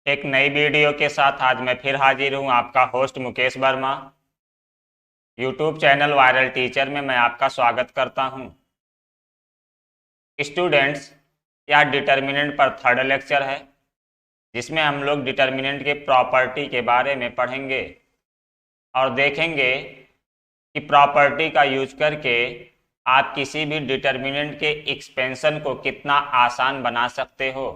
एक नई वीडियो के साथ आज मैं फिर हाजिर हूं। आपका host Mukesh Verma. YouTube channel viral teacher में मैं आपका स्वागत करता हूं। स्टूडेंट्स, यह डिटर्मिनेंट पर थर्ड लेक्चर है, जिसमें हम लोग डिटर्मिनेंट के प्रॉपर्टी के बारे में पढ़ेंगे और देखेंगे कि प्रॉपर्टी का यूज करके आप किसी भी डिटर्मिनेंट के एक्सपेंशन को कितना आसान बना सकते हो।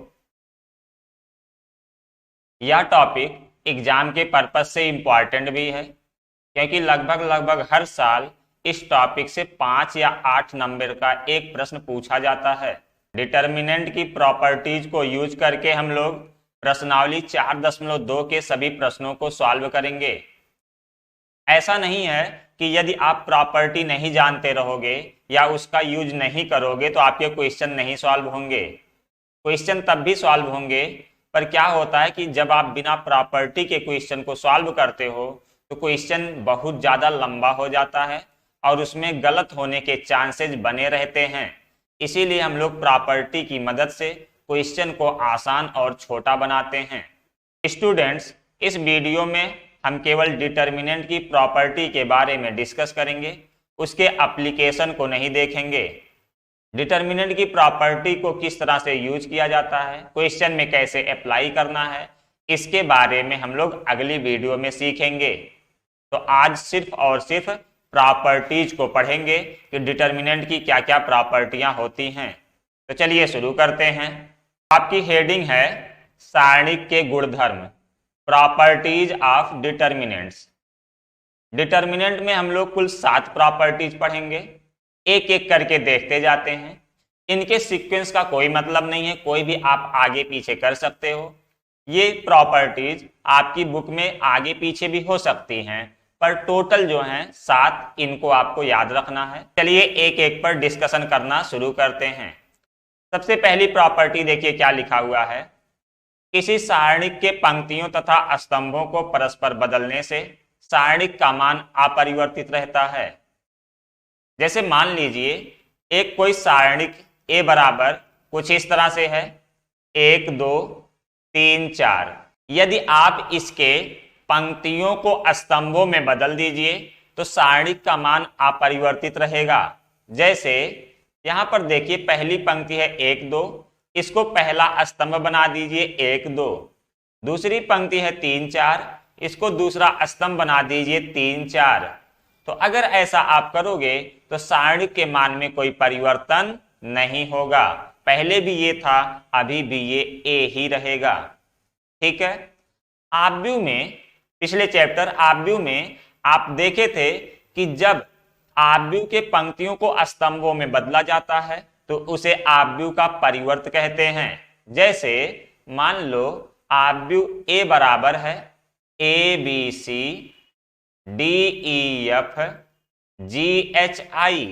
यह टॉपिक एग्जाम के पर्पज से इम्पॉर्टेंट भी है, क्योंकि लगभग हर साल इस टॉपिक से 5 या 8 नंबर का एक प्रश्न पूछा जाता है। डिटर्मिनेंट की प्रॉपर्टीज को यूज करके हम लोग प्रश्नावली 4.2 के सभी प्रश्नों को सॉल्व करेंगे। ऐसा नहीं है कि यदि आप प्रॉपर्टी नहीं जानते रहोगे या उसका यूज नहीं करोगे तो आपके क्वेश्चन नहीं सॉल्व होंगे। क्वेश्चन तब भी सॉल्व होंगे, पर क्या होता है कि जब आप बिना प्रॉपर्टी के क्वेश्चन को सॉल्व करते हो तो क्वेश्चन बहुत ज़्यादा लंबा हो जाता है और उसमें गलत होने के चांसेस बने रहते हैं। इसीलिए हम लोग प्रॉपर्टी की मदद से क्वेश्चन को आसान और छोटा बनाते हैं। स्टूडेंट्स, इस वीडियो में हम केवल डिटर्मिनेंट की प्रॉपर्टी के बारे में डिस्कस करेंगे, उसके एप्लीकेशन को नहीं देखेंगे। डिटर्मिनेंट की प्रॉपर्टी को किस तरह से यूज किया जाता है, क्वेश्चन में कैसे अप्लाई करना है, इसके बारे में हम लोग अगली वीडियो में सीखेंगे। तो आज सिर्फ और सिर्फ प्रॉपर्टीज को पढ़ेंगे कि डिटर्मिनेंट की क्या क्या प्रॉपर्टियां होती हैं। तो चलिए शुरू करते हैं। आपकी हेडिंग है सारणिक के गुणधर्म, प्रॉपर्टीज ऑफ डिटर्मिनेंट्स। डिटर्मिनेंट में हम लोग कुल 7 प्रॉपर्टीज पढ़ेंगे, एक एक करके देखते जाते हैं। इनके सीक्वेंस का कोई मतलब नहीं है, कोई भी आप आगे पीछे कर सकते हो। ये प्रॉपर्टीज आपकी बुक में आगे पीछे भी हो सकती हैं, पर टोटल जो हैं 7, इनको आपको याद रखना है। चलिए एक एक पर डिस्कशन करना शुरू करते हैं। सबसे पहली प्रॉपर्टी देखिए क्या लिखा हुआ है। किसी सारणिक के पंक्तियों तथा स्तंभों को परस्पर बदलने से सारणिक का मान अपरिवर्तित रहता है। जैसे मान लीजिए एक कोई सारणिक ए बराबर कुछ इस तरह से है 1 2 3 4। यदि आप इसके पंक्तियों को स्तंभों में बदल दीजिए तो सारणिक का मान अपरिवर्तित रहेगा। जैसे यहां पर देखिए पहली पंक्ति है 1 2, इसको पहला स्तंभ बना दीजिए 1 2। दूसरी पंक्ति है 3 4, इसको दूसरा स्तंभ बना दीजिए 3 4। तो अगर ऐसा आप करोगे तो सारणिक के मान में कोई परिवर्तन नहीं होगा। पहले भी ये था, अभी भी ये ए ही रहेगा। ठीक है। आव्यूह में, पिछले चैप्टर आव्यूह में आप देखे थे कि जब आव्यूह के पंक्तियों को स्तंभों में बदला जाता है तो उसे आव्यूह का परिवर्त कहते हैं। जैसे मान लो आव्यूह ए बराबर है A B C D E F G H I.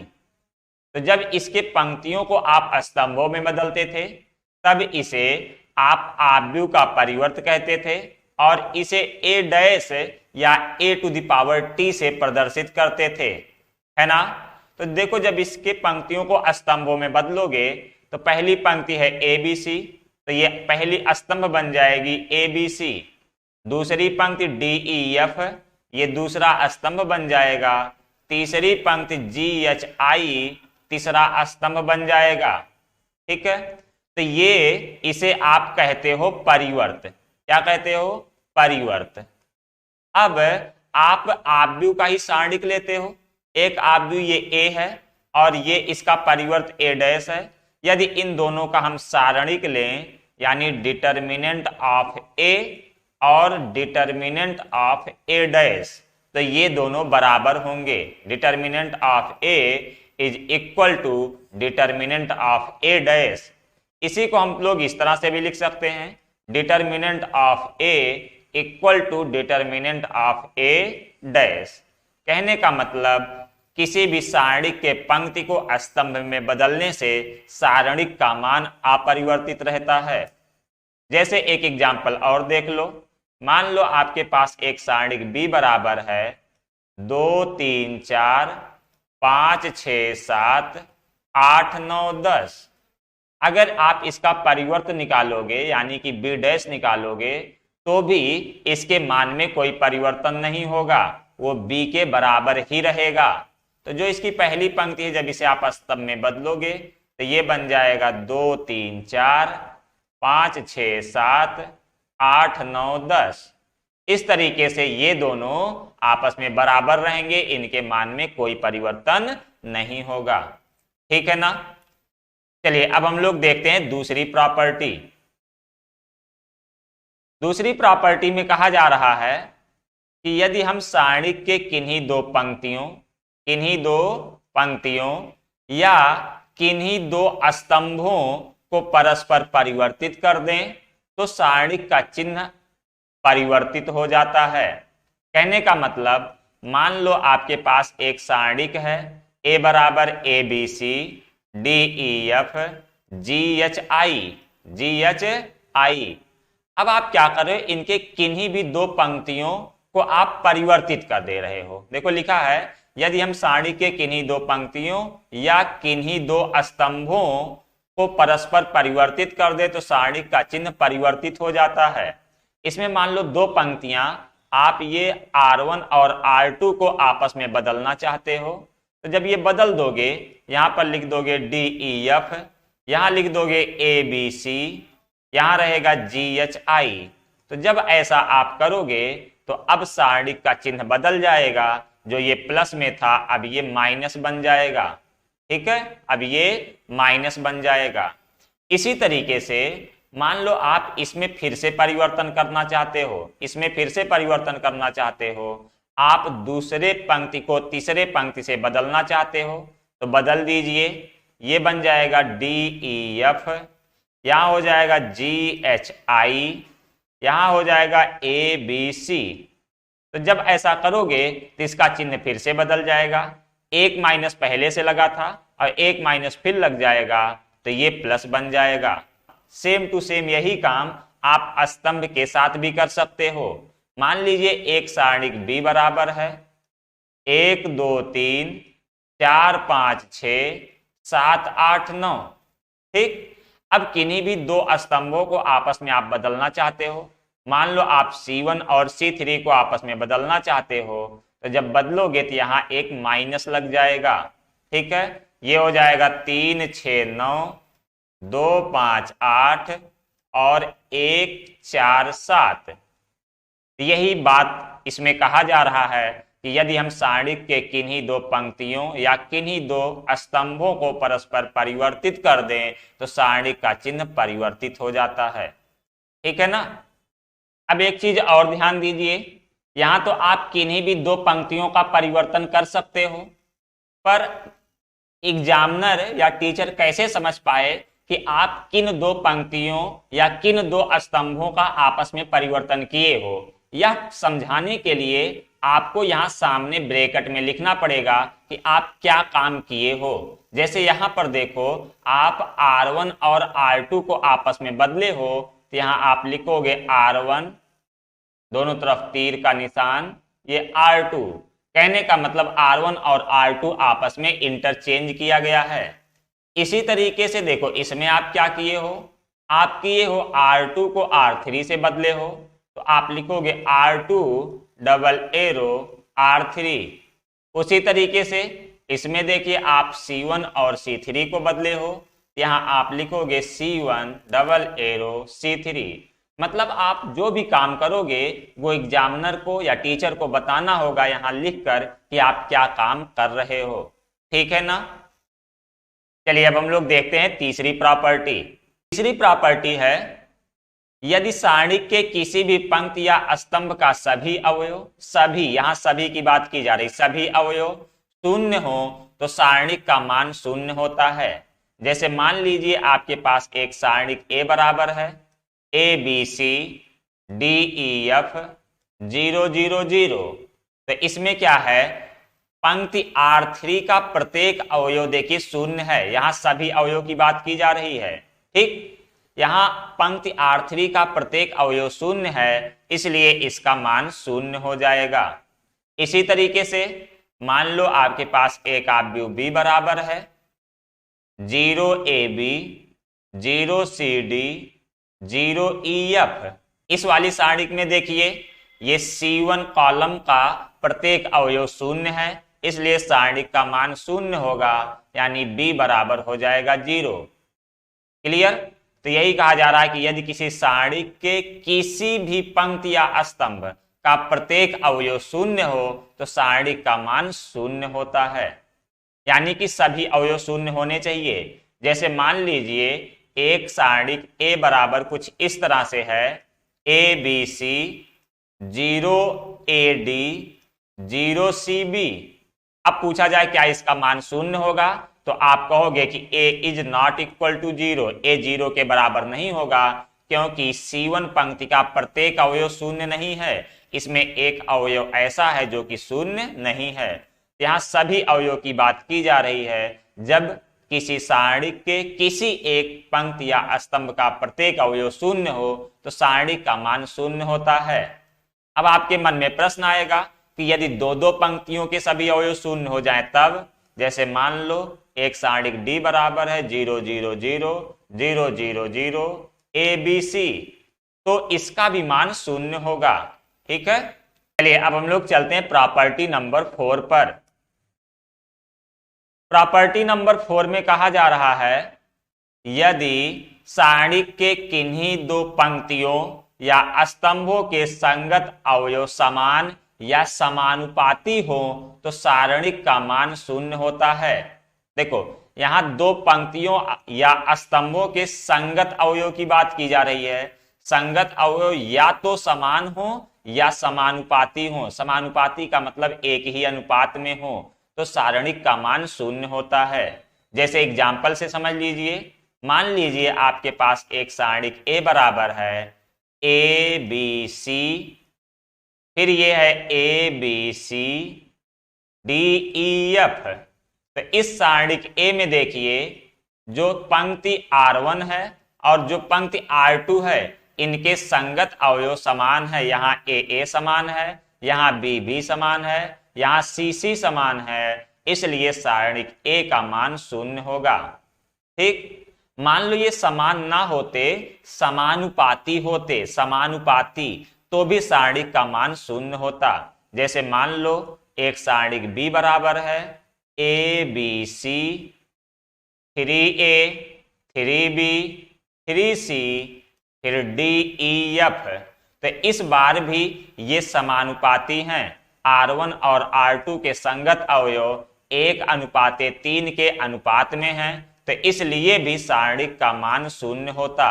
तो जब इसके पंक्तियों को आप स्तंभों में बदलते थे तब इसे आप आव्यूह का परिवर्त कहते थे और इसे ए डैश या ए टू द पावर टी से प्रदर्शित करते थे, है ना। तो देखो जब इसके पंक्तियों को स्तंभों में बदलोगे तो पहली पंक्ति है ए बी सी, तो ये पहली स्तंभ बन जाएगी ए बी सी। दूसरी पंक्ति डी ई एफ, ये दूसरा स्तंभ बन जाएगा। तीसरी पंक्ति जी एच आई, तीसरा स्तंभ बन जाएगा। ठीक है। तो ये इसे आप कहते हो परिवर्त। क्या कहते हो? परिवर्त। अब आप आव्यूह का ही सारणिक लेते हो। एक आव्यूह ये ए है और ये इसका परिवर्त ए डैश है। यदि इन दोनों का हम सारणिक लें, यानी डिटर्मिनेंट ऑफ ए और डिटर्मिनेंट ऑफ ए डैश, तो ये दोनों बराबर होंगे। Determinant of A is equal to determinant of A dash. इसी को हम लोग इस तरह से भी लिख सकते हैं, determinant of A equal to determinant of A dash. कहने का मतलब किसी भी सारणिक के पंक्ति को स्तंभ में बदलने से सारणिक का मान अपरिवर्तित रहता है। जैसे एक एग्जाम्पल और देख लो। मान लो आपके पास एक सारणिक बी बराबर है 2 3 4 5 6 7 8 9 10। अगर आप इसका परिवर्त निकालोगे, यानी कि बी डैश निकालोगे, तो भी इसके मान में कोई परिवर्तन नहीं होगा, वो b के बराबर ही रहेगा। तो जो इसकी पहली पंक्ति है, जब इसे आप स्तंभ में बदलोगे तो ये बन जाएगा 2 3 4 5 6 7 8 9 10। इस तरीके से ये दोनों आपस में बराबर रहेंगे, इनके मान में कोई परिवर्तन नहीं होगा। ठीक है ना। चलिए अब हम लोग देखते हैं दूसरी प्रॉपर्टी। दूसरी प्रॉपर्टी में कहा जा रहा है कि यदि हम सारणी के किन्हीं दो पंक्तियों या किन्हीं दो स्तंभों को परस्पर परिवर्तित कर दें तो सारणी का चिन्ह परिवर्तित हो जाता है। कहने का मतलब, मान लो आपके पास एक सारणिक है a बराबर ABC DEF GHI। अब आप क्या कर रहे हो, इनके किन्हीं भी दो पंक्तियों को आप परिवर्तित कर दे रहे हो। देखो लिखा है, यदि हम सारणी के किन्हीं दो पंक्तियों या किन्हीं दो स्तंभों को परस्पर परिवर्तित कर दे तो सारणी का चिन्ह परिवर्तित हो जाता है। इसमें मान लो दो पंक्तियां, आप ये R1 और R2 को आपस में बदलना चाहते हो, तो जब ये बदल दोगे, यहां पर लिख दोगे DEF, यहां लिख दोगे ABC, यहां रहेगा GHI। तो जब ऐसा आप करोगे तो अब सारणी का चिन्ह बदल जाएगा, जो ये प्लस में था अब ये माइनस बन जाएगा। ठीक है, अब ये माइनस बन जाएगा। इसी तरीके से मान लो आप इसमें फिर से परिवर्तन करना चाहते हो, आप दूसरे पंक्ति को तीसरे पंक्ति से बदलना चाहते हो तो बदल दीजिए। ये बन जाएगा DEF, यहां हो जाएगा GHI, यहां हो जाएगा ABC। तो जब ऐसा करोगे तो इसका चिन्ह फिर से बदल जाएगा, एक माइनस पहले से लगा था और एक माइनस फिर लग जाएगा तो ये प्लस बन जाएगा। सेम टू सेम यही काम आप स्तंभ के साथ भी कर सकते हो। मान लीजिए एक सारणिक B बराबर है 1 2 3 4 5 6 7 8 9। ठीक, अब किन्हीं भी दो स्तंभों को आपस में आप बदलना चाहते हो। मान लो आप C1 और C3 को आपस में बदलना चाहते हो, तो जब बदलोगे तो यहां एक माइनस लग जाएगा। ठीक है, ये हो जाएगा 3 6 9 2 5 8 और 1 4 7। यही बात इसमें कहा जा रहा है कि यदि हम सारणी के किन्हीं दो पंक्तियों या किन्हीं दो स्तंभों को परस्पर परिवर्तित कर दें तो सारणी का चिन्ह परिवर्तित हो जाता है। ठीक है ना। अब एक चीज और ध्यान दीजिए, यहां तो आप किन्हीं भी दो पंक्तियों का परिवर्तन कर सकते हो, पर एग्जामिनर या टीचर कैसे समझ पाए कि आप किन दो पंक्तियों या किन दो स्तंभों का आपस में परिवर्तन किए हो। यह समझाने के लिए आपको यहां सामने ब्रैकेट में लिखना पड़ेगा कि आप क्या काम किए हो। जैसे यहां पर देखो, आप R1 और R2 को आपस में बदले हो, तो यहां आप लिखोगे R1, दोनों तरफ तीर का निशान, ये R2। कहने का मतलब R1 और R2 आपस में इंटरचेंज किया गया है। इसी तरीके से देखो, इसमें आप क्या किए हो, आप किए हो R2 को R3 से बदले हो, तो आप लिखोगे R2 डबल एरो R3। उसी तरीके से इसमें देखिए, आप C1 और C3 को बदले हो, यहां आप लिखोगे C1 डबल एरो C3। मतलब आप जो भी काम करोगे वो एग्जामिनर को या टीचर को बताना होगा यहां लिखकर कि आप क्या काम कर रहे हो। ठीक है ना। चलिए अब हम लोग देखते हैं तीसरी प्रॉपर्टी। तीसरी प्रॉपर्टी है, यदि सारणी के किसी भी पंक्ति या स्तंभ का सभी अवयव, सभी, यहां सभी की बात की जा रही, सभी अवयव शून्य हो तो सारणी का मान शून्य होता है। जैसे मान लीजिए आपके पास एक सारणिक A बराबर है ABC DEF 0 0 0। तो इसमें क्या है, पंक्ति R3 का प्रत्येक अवयव देखिए शून्य है, यहां सभी अवयव की बात की जा रही है। ठीक, यहां पंक्ति R3 का प्रत्येक अवयव शून्य है, इसलिए इसका मान शून्य हो जाएगा। इसी तरीके से मान लो आपके पास एक अवयव B बराबर है 0 AB 0 CD 0 EF। इस वाली सारणिक में देखिए ये C1 कॉलम का प्रत्येक अवयव शून्य है, इसलिए सारणिक का मान शून्य होगा, यानी B बराबर हो जाएगा 0। क्लियर? तो यही कहा जा रहा है कि यदि किसी सारणिक के किसी भी पंक्ति या स्तंभ का प्रत्येक अवयव शून्य हो तो सारणिक का मान शून्य होता है, यानी कि सभी अवयव शून्य होने चाहिए। जैसे मान लीजिए एक सारणिक A बराबर कुछ इस तरह से है, ABC 0AD 0CB। अब पूछा जाए क्या इसका मान शून्य होगा, तो आप कहोगे कि A is not equal to 0, A 0 के बराबर नहीं होगा, क्योंकि C1 पंक्ति का प्रत्येक अवयव शून्य नहीं है, इसमें एक अवयव ऐसा है जो कि शून्य नहीं है। यहाँ सभी अवयव की बात की जा रही है। जब किसी सारणिक के किसी एक पंक्ति या स्तंभ का प्रत्येक अवयव शून्य हो तो सारणिक का मान शून्य होता है। अब आपके मन में प्रश्न आएगा कि यदि दो दो पंक्तियों के सभी अवयव शून्य हो जाएं तब, जैसे मान लो एक सारणिक D बराबर है 0 0 0 0 0 0 ABC, तो इसका भी मान शून्य होगा। ठीक है, चलिए अब हम लोग चलते हैं प्रॉपर्टी नंबर 4 पर। प्रॉपर्टी नंबर 4 में कहा जा रहा है यदि सारणिक के किन्हीं दो पंक्तियों या स्तंभों के संगत अवयव समान या समानुपाती हो तो सारणिक का मान शून्य होता है। देखो यहां दो पंक्तियों या स्तंभों के संगत अवयव की बात की जा रही है। संगत अवयव या तो समान हो या समानुपाती हो। समानुपाती का मतलब एक ही अनुपात में हो तो सारणिक का मान शून्य होता है। जैसे एग्जाम्पल से समझ लीजिए, मान लीजिए आपके पास एक सारणिक A बराबर है ABC, फिर ये है ABC DEF। तो इस सारणिक A में देखिए जो पंक्ति R1 है और जो पंक्ति R2 है इनके संगत अवयव समान है। यहाँ AA समान है, यहाँ BB समान है, यहाँ CC समान है, इसलिए सारणिक A का मान शून्य होगा। ठीक, मान लो ये समान ना होते, समानुपाती होते, समानुपाती, तो भी सारणिक का मान शून्य होता। जैसे मान लो एक सारणिक B बराबर है ABC 3A 3B 3C फिर DEF। तो इस बार भी ये समानुपाती हैं। R1 और R2 के संगत अवयव 1:3 के अनुपात में हैं, तो इसलिए भी सारणिक का मान शून्य होता।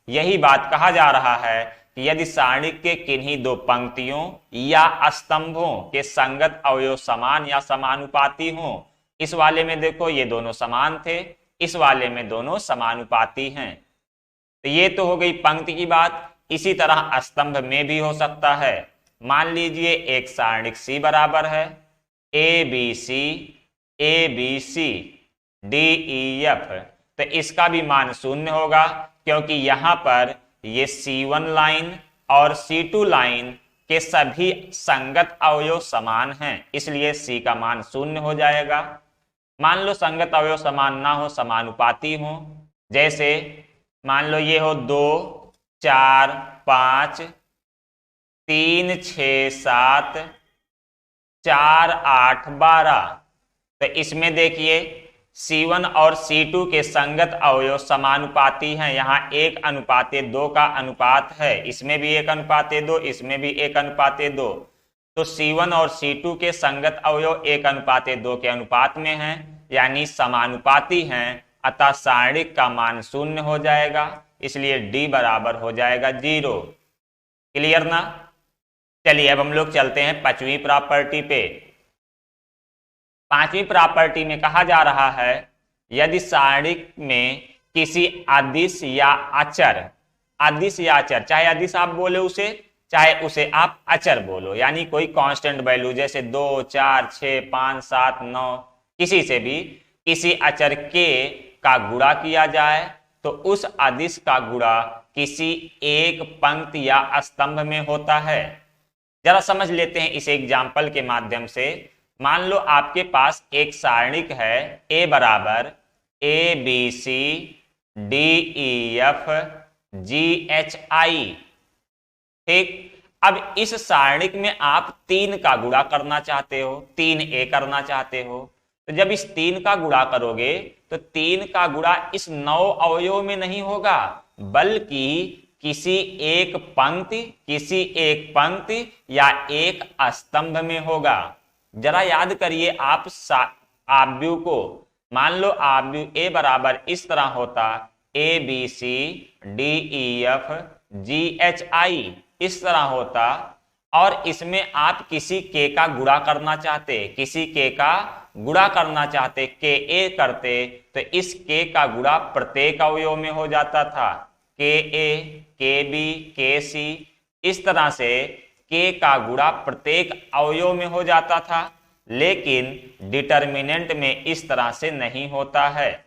यही बात कहा जा रहा है कि यदि सारणिक के किन्हीं दो पंक्तियों या स्तंभों के संगत अवयव समान या समानुपाती हों, इस वाले में देखो ये दोनों समान थे, इस वाले में दोनों समानुपाती हैं। तो ये तो हो गई पंक्ति की बात। इसी तरह स्तंभ में भी हो सकता है। मान लीजिए एक सारणिक C बराबर है ABC ABC DEF, तो इसका भी मान शून्य होगा, क्योंकि यहां पर ये C1 लाइन और C2 लाइन के सभी संगत अवयव समान हैं, इसलिए C का मान शून्य हो जाएगा। मान लो संगत अवयव समान ना हो, समानुपाती हो, जैसे मान लो ये हो 2 4 5 3 6 7 4 8 12। तो इसमें देखिए C1 और C2 के संगत अवयव समानुपाती हैं। यहाँ 1:2 का अनुपात है, इसमें भी 1:2, इसमें भी 1:2। तो C1 और C2 के संगत अवयव 1:2 के अनुपात में हैं, यानी समानुपाती हैं, अतः सारणिक का मान शून्य हो जाएगा, इसलिए D बराबर हो जाएगा 0। क्लियर ना? चलिए अब हम लोग चलते हैं 5वीं प्रॉपर्टी पे। 5वीं प्रॉपर्टी में कहा जा रहा है यदि सारणिक में किसी अदिश या अचर, अदिश या अचर, चाहे अदिश आप बोले उसे, चाहे उसे आप अचर बोलो, यानी कोई कांस्टेंट वैल्यू जैसे 2 4 6 5 7 9, किसी से भी किसी अचर के का गुणा किया जाए तो उस अदिश का गुणा किसी एक पंक्ति या स्तंभ में होता है। जरा समझ लेते हैं इस एग्जाम्पल के माध्यम से। मान लो आपके पास एक सारणिक है A बराबर ABC DEF GHI। ठीक। अब इस सारणिक में आप 3 का गुणा करना चाहते हो, 3a करना चाहते हो, तो जब इस 3 का गुणा करोगे तो 3 का गुणा इस 9 अवयव में नहीं होगा, बल्कि किसी एक पंक्ति या एक स्तंभ में होगा। जरा याद करिए आप आव्यूह को, मान लो आव्यूह ए बराबर इस तरह होता, ABCDEFGHI इस तरह होता, और इसमें आप किसी के का गुणा करना चाहते, के ए करते, तो इस के का गुणा प्रत्येक अवयव में हो जाता था, के ए, के बी, के सी, इस तरह से के का गुणा प्रत्येक अवयव में हो जाता था। लेकिन डिटर्मिनेंट में इस तरह से नहीं होता है,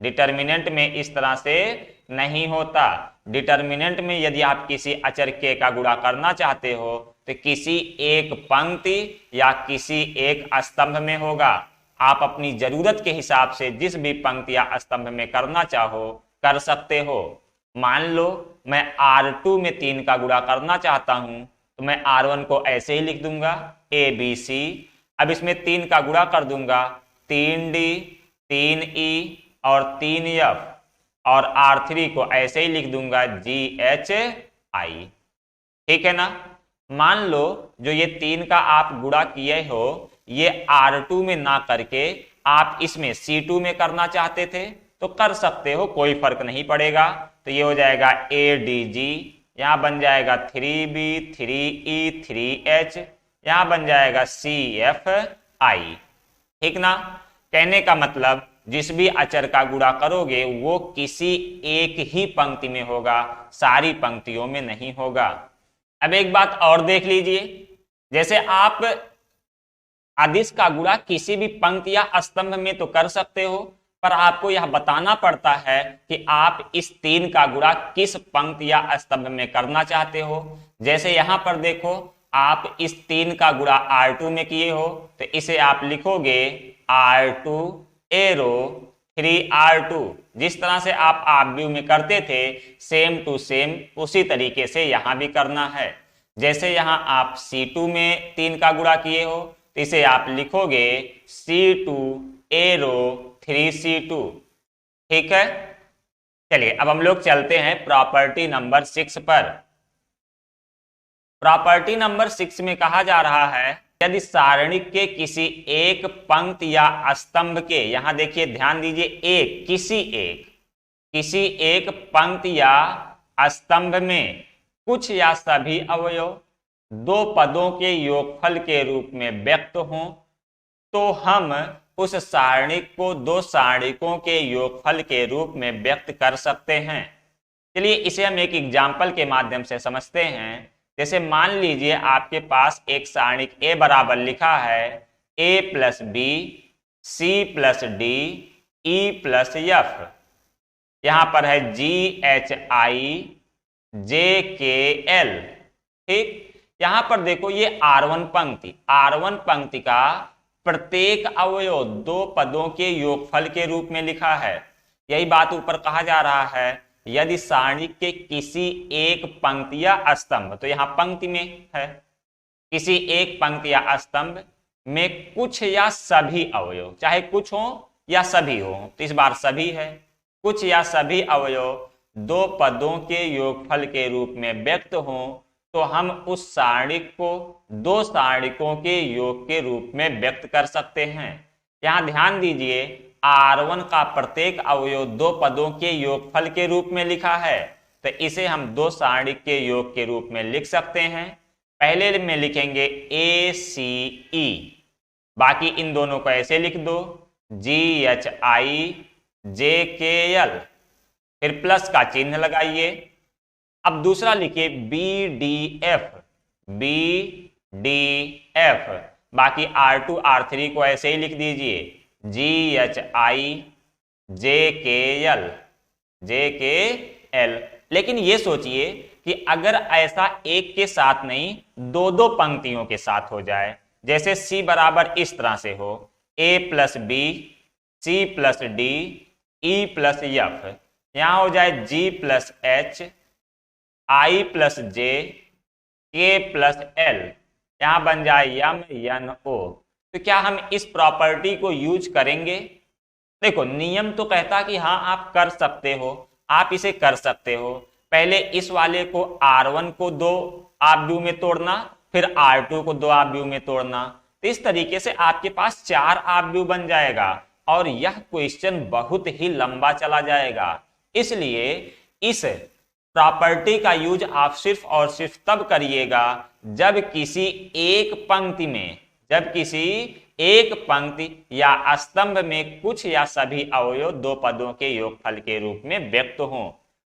डिटर्मिनेंट में इस तरह से नहीं होता। डिटर्मिनेंट में यदि आप किसी अचर के का गुणा करना चाहते हो तो किसी एक पंक्ति या किसी एक स्तंभ में होगा। आप अपनी जरूरत के हिसाब से जिस भी पंक्ति या स्तंभ में करना चाहो कर सकते हो। मान लो मैं R2 में 3 का गुणा करना चाहता हूं, तो मैं R1 को ऐसे ही लिख दूंगा ABC, अब इसमें 3 का गुणा कर दूंगा, 3D, 3E और 3F, और R3 को ऐसे ही लिख दूंगा GHI। ठीक है ना। मान लो जो ये 3 का आप गुणा किए हो, ये R2 में ना करके आप इसमें C2 में करना चाहते थे तो कर सकते हो, कोई फर्क नहीं पड़ेगा। तो ये हो जाएगा ADG, यहां बन जाएगा 3B, 3E, 3H, यहां बन जाएगा CFI। ठीक ना। कहने का मतलब जिस भी अचर का गुणा करोगे वो किसी एक ही पंक्ति में होगा, सारी पंक्तियों में नहीं होगा। अब एक बात और देख लीजिए, जैसे आप अदिश का गुणा किसी भी पंक्ति या स्तंभ में तो कर सकते हो, पर आपको यह बताना पड़ता है कि आप इस 3 का गुणा किस पंक्ति या स्तंभ में करना चाहते हो। जैसे यहां पर देखो, आप इस 3 का गुणा R2 में किए हो, तो इसे आप लिखोगे R2 एरो 3R2। जिस तरह से आप आव्यूह में करते थे सेम टू सेम उसी तरीके से यहां भी करना है। जैसे यहां आप C2 में 3 का गुणा किए हो, तो इसे आप लिखोगे C2 एरो 3C2। ठीक है। चलिए अब हम लोग चलते हैं प्रॉपर्टी नंबर 6 पर। प्रॉपर्टी नंबर 6 में कहा जा रहा है, यदि सारणिक के किसी एक पंक्ति या स्तंभ के, यहां देखिए ध्यान दीजिए, किसी एक पंक्ति या स्तंभ में कुछ या सभी अवयव 2 पदों के योगफल के रूप में व्यक्त हों, तो हम उस सारणिक को 2 सारणिकों के योगफल के रूप में व्यक्त कर सकते हैं। चलिए इसे हम एक एग्जाम्पल के माध्यम से समझते हैं। जैसे मान लीजिए आपके पास एक सारणिक A बराबर लिखा है A + B, C + D, E + F, यहां पर है GHI, JKL। ठीक। यहां पर देखो ये R1 पंक्ति का प्रत्येक अवयव 2 पदों के योगफल के रूप में लिखा है। यही बात ऊपर कहा जा रहा है, यदि सारणिक के किसी एक पंक्ति या स्तंभ, तो यहां पंक्ति में है, किसी एक पंक्ति या स्तंभ में कुछ या सभी अवयव, चाहे कुछ हो या सभी हो, तो इस बार सभी है, कुछ या सभी अवयव 2 पदों के योगफल के रूप में व्यक्त हो, तो हम उस सारणिक को 2 सारणिकों के योग के रूप में व्यक्त कर सकते हैं। यहां ध्यान दीजिए, R1 का प्रत्येक अवयव 2 पदों के योगफल के रूप में लिखा है, तो इसे हम 2 सारणिक के योग के रूप में लिख सकते हैं। पहले में लिखेंगे ACE, बाकी इन दोनों को ऐसे लिख दो GHI, JKL, फिर प्लस का चिन्ह लगाइए। अब दूसरा लिखिए BDF, बाकी R2 R3 को ऐसे ही लिख दीजिए GHI, JKL। लेकिन ये सोचिए कि अगर ऐसा एक के साथ नहीं 2 पंक्तियों के साथ हो जाए, जैसे C बराबर इस तरह से हो A + B, C + D, E + F, यहां हो जाए G + H, I + J, के प्लस एल, यहाँ बन जाए यम एन ओ। तो क्या हम इस प्रॉपर्टी को यूज करेंगे? देखो नियम तो कहता कि हाँ आप कर सकते हो, आप इसे कर सकते हो। पहले इस वाले को R1 को दो आप व्यू में तोड़ना, फिर R2 को दो आप व्यू में तोड़ना। तो इस तरीके से आपके पास 4 आप व्यू बन जाएगा और यह क्वेश्चन बहुत ही लंबा चला जाएगा। इसलिए इस प्रॉपर्टी का यूज आप सिर्फ और सिर्फ तब करिएगा जब किसी एक पंक्ति या स्तंभ में कुछ या सभी अवयव दो पदों के योगफल के रूप में व्यक्त हों।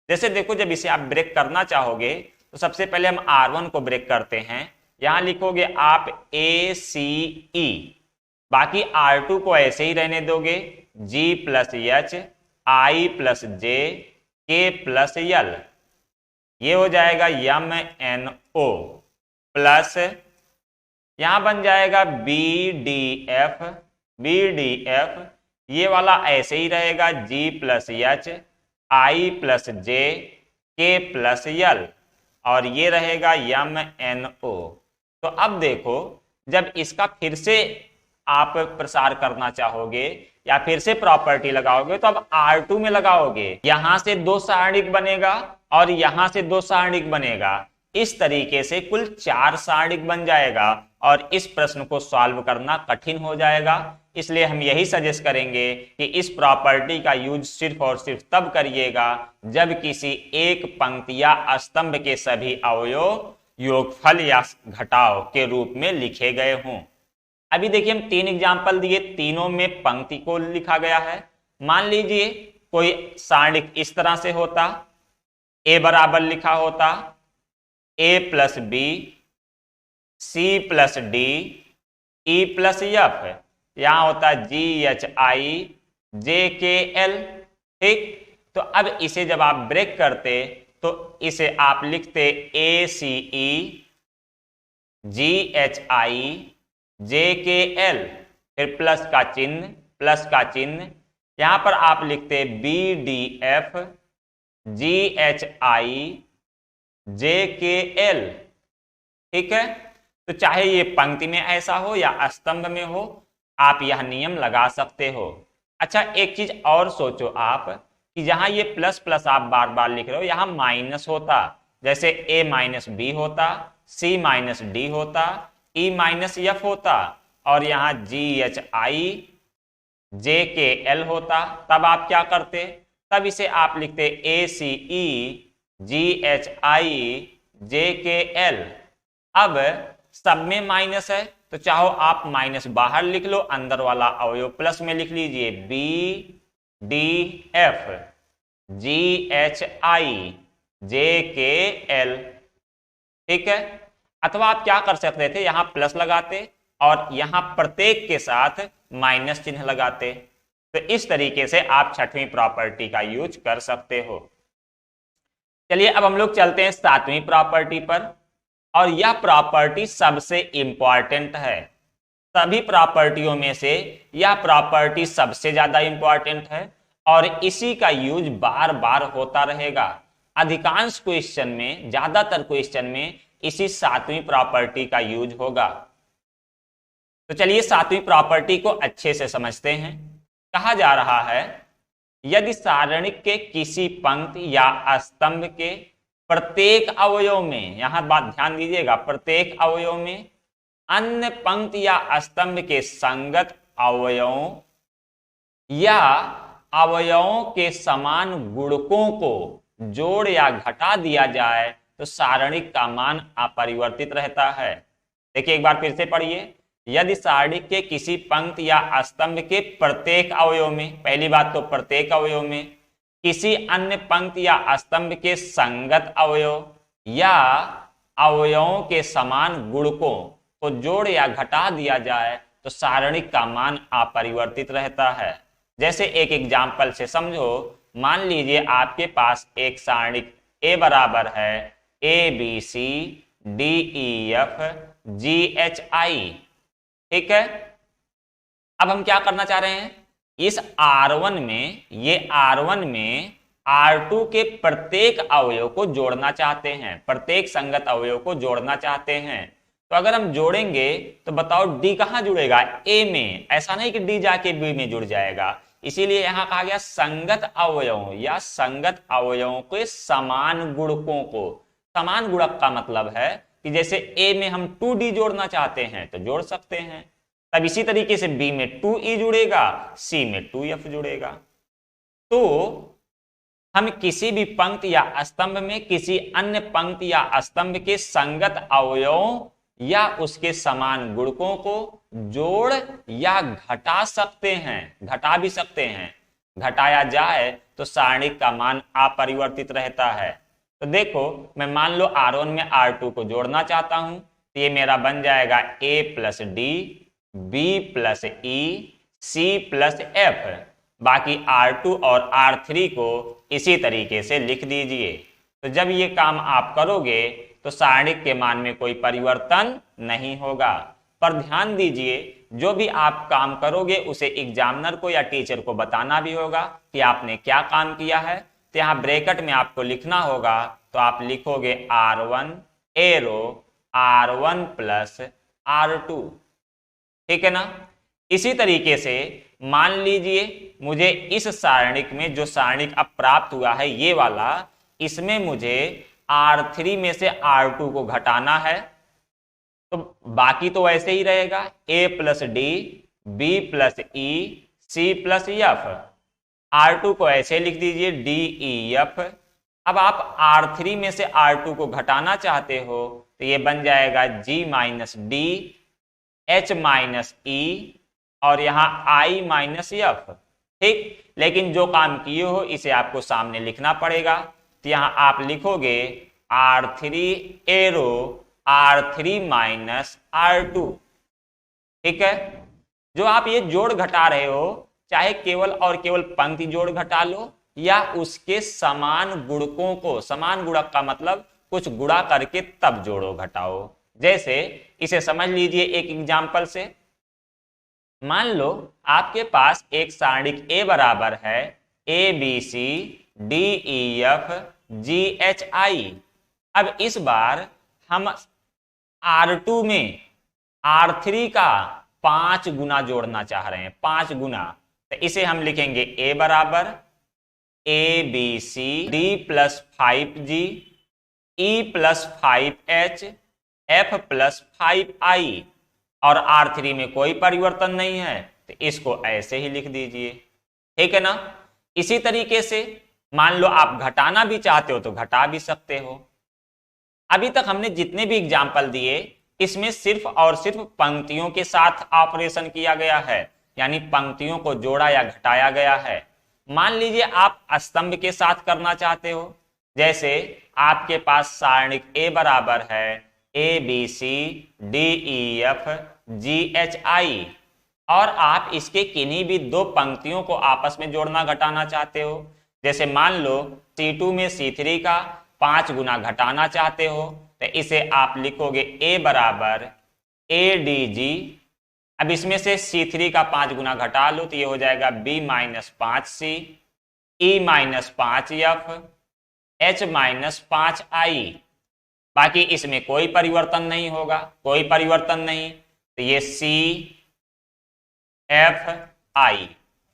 जैसे देखो जब इसे आप ब्रेक करना चाहोगे तो सबसे पहले हम R1 को ब्रेक करते हैं। यहां लिखोगे आप ACE, बाकी R2 को ऐसे ही रहने दोगे G plus H I plus J K plus L, ये हो जाएगा MNO प्लस यहां बन जाएगा BDF, ये वाला ऐसे ही रहेगा G plus H I plus J K plus L और ये रहेगा MNO। तो अब देखो जब इसका फिर से आप प्रसार करना चाहोगे या फिर से प्रॉपर्टी लगाओगे तो अब R2 में लगाओगे, यहां से 2 सारणिक बनेगा और यहां से 2 सारणिक बनेगा। इस तरीके से कुल 4 सारणिक बन जाएगा और इस प्रश्न को सॉल्व करना कठिन हो जाएगा। इसलिए हम यही सजेस्ट करेंगे कि इस प्रॉपर्टी का यूज सिर्फ और सिर्फ तब करिएगा जब किसी एक पंक्ति या स्तंभ के सभी अवयव योगफल या घटाव के रूप में लिखे गए हों। अभी देखिए हम 3 एग्जाम्पल दिए, तीनों में पंक्ति को लिखा गया है। मान लीजिए कोई सारणिक इस तरह से होता, ए बराबर लिखा होता A plus B C plus D E plus F, यहां होता जी H I J K L. ठीक, तो अब इसे जब आप ब्रेक करते तो इसे आप लिखते ए सी ई जी H I J K L, फिर प्लस का चिन्ह, यहां पर आप लिखते B D F G H I J K L. ठीक है, तो चाहे ये पंक्ति में ऐसा हो या स्तंभ में हो, आप यह नियम लगा सकते हो। अच्छा एक चीज और सोचो आप कि जहां ये प्लस प्लस आप बार बार लिख रहे हो, यहां माइनस होता, जैसे ए माइनस बी होता, सी माइनस डी होता, ई माइनस एफ होता और यहां जी H I J K L होता, तब आप क्या करते? तब इसे आप लिखते ए सी ई जी H I J K L. अब सब में माइनस है तो चाहो आप माइनस बाहर लिख लो, अंदर वाला अवयव प्लस में लिख लीजिए B D F G H I J K L. ठीक है, अथवा आप क्या कर सकते थे, यहां प्लस लगाते और यहां प्रत्येक के साथ माइनस चिन्ह लगाते। तो इस तरीके से आप छठवीं प्रॉपर्टी का यूज कर सकते हो। चलिए अब हम लोग चलते हैं 7वीं प्रॉपर्टी पर, और यह प्रॉपर्टी सबसे इंपॉर्टेंट है। सभी प्रॉपर्टियों में से यह प्रॉपर्टी सबसे ज्यादा इंपॉर्टेंट है और इसी का यूज बार बार होता रहेगा। अधिकांश क्वेश्चन में, ज्यादातर क्वेश्चन में इसी 7वीं प्रॉपर्टी का यूज होगा। तो चलिए 7वीं प्रॉपर्टी को अच्छे से समझते हैं। कहा जा रहा है यदि सारणिक के किसी पंक्ति या स्तंभ के प्रत्येक अवयव में, यहां बात ध्यान दीजिएगा, प्रत्येक अवयव में अन्य पंक्ति या स्तंभ के संगत अवयवों या अवयवों के समान गुणकों को जोड़ या घटा दिया जाए तो सारणिक का मान अपरिवर्तित रहता है। देखिए एक बार फिर से पढ़िए, यदि सारणिक के किसी पंक्ति या स्तंभ के प्रत्येक अवयव में, पहली बात तो प्रत्येक अवयव में, किसी अन्य पंक्ति या स्तंभ के संगत अवयव या अवयवों के समान गुणकों को जोड़ या घटा दिया जाए तो सारणिक का मान अपरिवर्तित रहता है। जैसे एक एग्जाम्पल से समझो, मान लीजिए आपके पास एक सारणिक ए बराबर है A B C D E F G H I. ठीक है, अब हम क्या करना चाह रहे हैं, इस R1 में, ये R1 में R2 के प्रत्येक अवयव को जोड़ना चाहते हैं, प्रत्येक संगत अवयव को जोड़ना चाहते हैं। तो अगर हम जोड़ेंगे तो बताओ D कहां जुड़ेगा? A में। ऐसा नहीं कि D जाके B में जुड़ जाएगा, इसीलिए यहां कहा गया संगत अवयवों या संगत अवयवों के समान गुणकों को। समान गुणक का मतलब है कि जैसे A में हम 2D जोड़ना चाहते हैं तो जोड़ सकते हैं, तब इसी तरीके से B में 2E जुड़ेगा, C में 2F जुड़ेगा। तो हम किसी भी पंक्ति या स्तंभ में किसी अन्य पंक्ति या स्तंभ के संगत अवयवों या उसके समान गुणकों को जोड़ या घटा सकते हैं, घटा भी सकते हैं। घटाया जाए तो सारणिक का मान अपरिवर्तित रहता है। तो देखो, मैं मान लो R1 में R2 को जोड़ना चाहता हूं, तो ये मेरा बन जाएगा A plus D, B plus E, C plus F। बाकी R2 और R3 को इसी तरीके से लिख दीजिए। तो जब ये काम आप करोगे तो सारणिक के मान में कोई परिवर्तन नहीं होगा। पर ध्यान दीजिए, जो भी आप काम करोगे उसे एग्जामिनर को या टीचर को बताना भी होगा कि आपने क्या काम किया है। तो यहाँ ब्रैकेट में आपको लिखना होगा, तो आप लिखोगे R1 arrow R1 plus R2, ठीक है ना। इसी तरीके से मान लीजिए मुझे इस सारणिक में जो सारणिक अब प्राप्त हुआ है ये वाला, इसमें मुझे R3 में से R2 को घटाना है, तो बाकी तो ऐसे ही रहेगा A plus D, B plus E, C plus F। R2 को ऐसे लिख दीजिए D E F। अब आप R3 में से R2 को घटाना चाहते हो तो ये बन जाएगा G minus D, H minus E और यहां I माइनस F, ठीक। लेकिन जो काम किए हो इसे आपको सामने लिखना पड़ेगा। तो यहां आप लिखोगे R3 arrow R3 minus R2, ठीक है। जो आप ये जोड़ घटा रहे हो, चाहे केवल और केवल पंक्ति जोड़ घटा लो या उसके समान गुणकों को, समान गुणक का मतलब कुछ गुणा करके तब जोड़ो घटाओ। जैसे इसे समझ लीजिए एक एग्जाम्पल से। मान लो आपके पास एक सारणिक A बराबर है ABC DEF GHI। अब इस बार हम R2 में R3 का 5 गुना जोड़ना चाह रहे हैं, 5 गुना। तो इसे हम लिखेंगे A बराबर ABC D plus 5G E plus 5H F plus 5I और R3 में कोई परिवर्तन नहीं है, तो इसको ऐसे ही लिख दीजिए, ठीक है ना। इसी तरीके से मान लो आप घटाना भी चाहते हो तो घटा भी सकते हो। अभी तक हमने जितने भी एग्जाम्पल दिए इसमें सिर्फ और सिर्फ पंक्तियों के साथ ऑपरेशन किया गया है, यानी पंक्तियों को जोड़ा या घटाया गया है। मान लीजिए आप स्तंभ के साथ करना चाहते हो, जैसे आपके पास सारणिक A बराबर है ABC DEF GHI और आप इसके किन्हीं भी दो पंक्तियों को आपस में जोड़ना घटाना चाहते हो। जैसे मान लो C2 में C3 का 5 गुना घटाना चाहते हो, तो इसे आप लिखोगे A बराबर ADG। अब इसमें से C3 का 5 गुना घटा लो तो ये हो जाएगा B minus 5C E minus 5F H minus 5I। बाकी इसमें कोई परिवर्तन नहीं होगा, कोई परिवर्तन नहीं, तो ये CFI।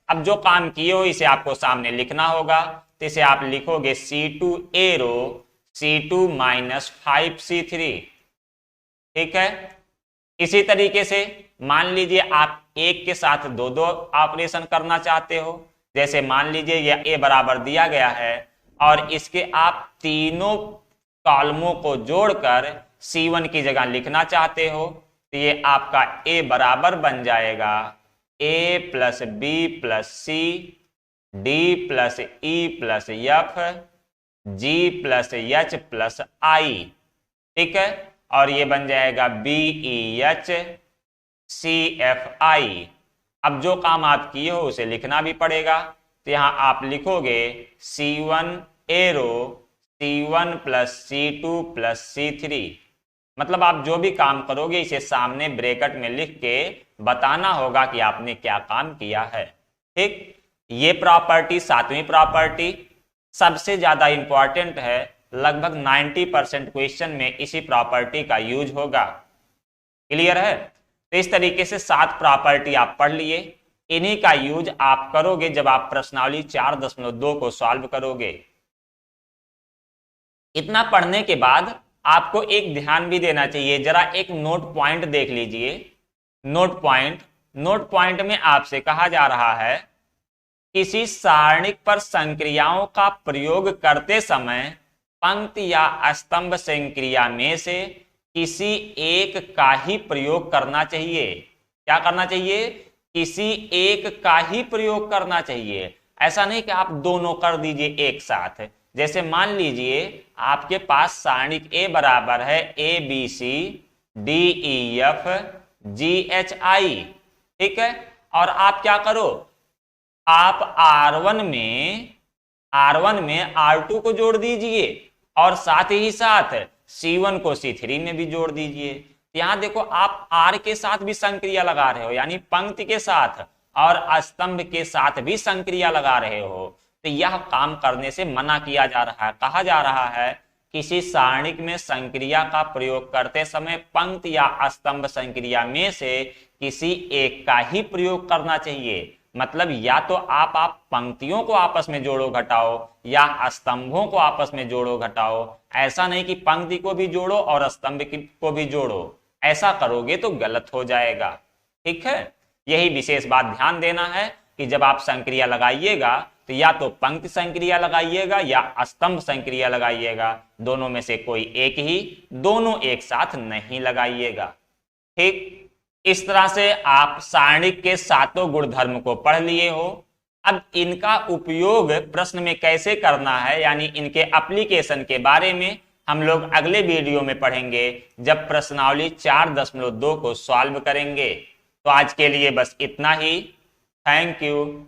अब जो काम किए हो इसे आपको सामने लिखना होगा, तो इसे आप लिखोगे C2 arrow C2 minus 5C3, ठीक है। इसी तरीके से मान लीजिए आप एक के साथ दो दो ऑपरेशन करना चाहते हो। जैसे मान लीजिए यह A बराबर दिया गया है और इसके आप तीनों कॉलमों को जोड़कर C1 की जगह लिखना चाहते हो, तो ये आपका A बराबर बन जाएगा A plus B plus C D plus E plus F G plus H plus I, ठीक है। और ये बन जाएगा BEH CFI। अब जो काम आप किए हो उसे लिखना भी पड़ेगा, तो यहां आप लिखोगे C1 arrow C1 plus C2 plus C3। मतलब आप जो भी काम करोगे इसे सामने ब्रैकेट में लिख के बताना होगा कि आपने क्या काम किया है, ठीक। ये प्रॉपर्टी 7वीं प्रॉपर्टी सबसे ज्यादा इंपॉर्टेंट है, लगभग 90% क्वेश्चन में इसी प्रॉपर्टी का यूज होगा। क्लियर है? तो इस तरीके से 7 प्रॉपर्टी आप पढ़ लिए, इन्हीं का यूज आप करोगे जब आप प्रश्नावली 4.2 को सॉल्व करोगे। इतना पढ़ने के बाद आपको एक ध्यान भी देना चाहिए, जरा एक नोट पॉइंट देख लीजिए। नोट पॉइंट में आपसे कहा जा रहा है, किसी सारणिक पर संक्रियाओं का प्रयोग करते समय पंक्ति या स्तंभ संक्रिया में से किसी एक का ही प्रयोग करना चाहिए। क्या करना चाहिए? किसी एक का ही प्रयोग करना चाहिए। ऐसा नहीं कि आप दोनों कर दीजिए एक साथ। जैसे मान लीजिए आपके पास सारणिक ए बराबर है ABC DEF GHI, ठीक है, और आप क्या करो, आप R1 में R2 को जोड़ दीजिए और साथ ही साथ C1 को C3 में भी जोड़ दीजिए। यहां देखो आप R के साथ भी संक्रिया लगा रहे हो, यानी पंक्ति के साथ और स्तंभ के साथ भी संक्रिया लगा रहे हो। तो यह काम करने से मना किया जा रहा है। कहा जा रहा है किसी सारणिक में संक्रिया का प्रयोग करते समय पंक्ति या स्तंभ संक्रिया में से किसी एक का ही प्रयोग करना चाहिए। मतलब या तो आप पंक्तियों को आपस में जोड़ो घटाओ या स्तंभों को आपस में जोड़ो घटाओ। ऐसा नहीं कि पंक्ति को भी जोड़ो और स्तंभ को भी जोड़ो, ऐसा करोगे तो गलत हो जाएगा। ठीक है, यही विशेष बात ध्यान देना है कि जब आप संक्रिया लगाइएगा तो या तो पंक्ति संक्रिया लगाइएगा या स्तंभ संक्रिया लगाइएगा, दोनों में से कोई एक ही, दोनों एक साथ नहीं लगाइएगा। ठीक, इस तरह से आप सारणिक के 7 गुणधर्म को पढ़ लिए हो। अब इनका उपयोग प्रश्न में कैसे करना है, यानी इनके एप्लीकेशन के बारे में हम लोग अगले वीडियो में पढ़ेंगे जब प्रश्नावली 4.2 को सॉल्व करेंगे। तो आज के लिए बस इतना ही। Thank you.